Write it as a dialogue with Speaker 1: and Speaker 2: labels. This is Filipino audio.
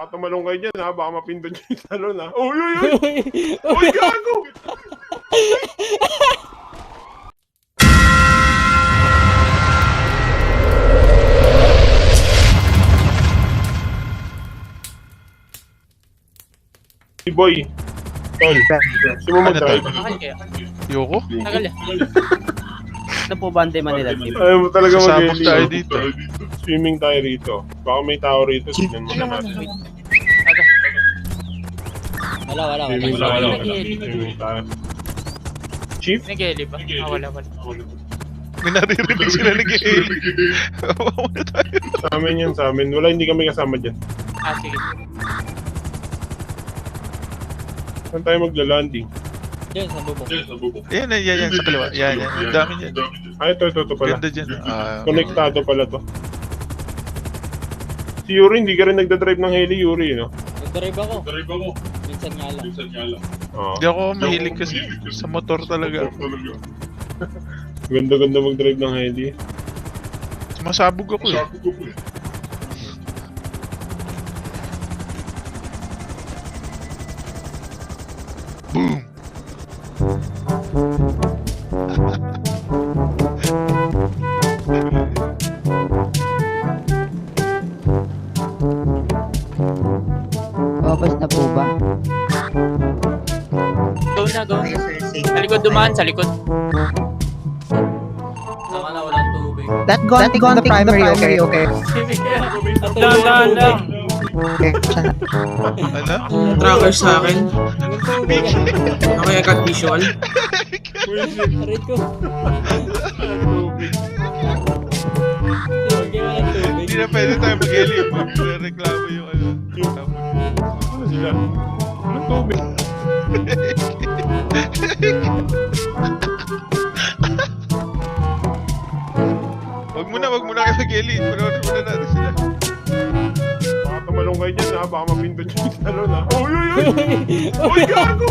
Speaker 1: Baka tumalong kayo dyan ha, baka mapindot yung talon ha. Uy, uy, uy! Uy, gago! Si Boy, tol, gusto mo mag-drive?
Speaker 2: Bakal kaya?
Speaker 3: Yoko?
Speaker 2: Tagal eh. Ano po ba ang tema nila, Tim?
Speaker 1: Ayaw mo talaga
Speaker 3: Sasabog
Speaker 1: mag-heli.
Speaker 3: tayo dito.
Speaker 1: Swimming tayo rito. Baka may tao rito, tignan mo na natin.
Speaker 2: Tagal.
Speaker 4: Wala.
Speaker 1: Swimming tayo.
Speaker 2: Nag-heli.
Speaker 1: Swimming tayo. Chief?
Speaker 2: Nag-heli ba? Wala.
Speaker 3: May naririnig sila nag-heli. Muna tayo.
Speaker 1: Sa amin yan, sa amin. Wala, hindi kami kasama dyan.
Speaker 2: Sige.
Speaker 1: Saan tayo magla-landing?
Speaker 4: Diyan, sa bubong.
Speaker 3: Yan, sa kaliwa. Yan. Ang dami yan.
Speaker 1: Ay, ito pala.
Speaker 3: Ganda dyan.
Speaker 1: Konektado pala to. Si Yuri, hindi ka rin nagdadrive ng heli, Yuri, no?
Speaker 4: Nag-drive ako. Minsan nga lang.
Speaker 1: Oo.
Speaker 3: Hindi ako mahilig kasi sa motor talaga.
Speaker 1: Ganda-ganda mag-drive ng heli.
Speaker 3: Masabog ako eh. Boom!
Speaker 5: Tapos na po ba?
Speaker 2: Go na. Sa likod dumaan, sa likod.
Speaker 4: Saka na walang tubig.
Speaker 5: That gone the primary, okay.
Speaker 2: Dahan lang.
Speaker 5: Okay, siya na.
Speaker 3: Ano?
Speaker 6: Tracker sa akin. Okay, cut visual.
Speaker 4: Aray ko. Sige, walang tubig.
Speaker 3: Hindi na pwede tayo mag-heli. Reklamo yung ano.
Speaker 1: Ano sila? Anong tubig?
Speaker 3: Wag mo na kayo mag-heli. Panoorin muna natin sila.
Speaker 1: Baka tumalong kayo dyan ha, baka mapindot yung talon ha. Uy, uy, uy! Uy, gago!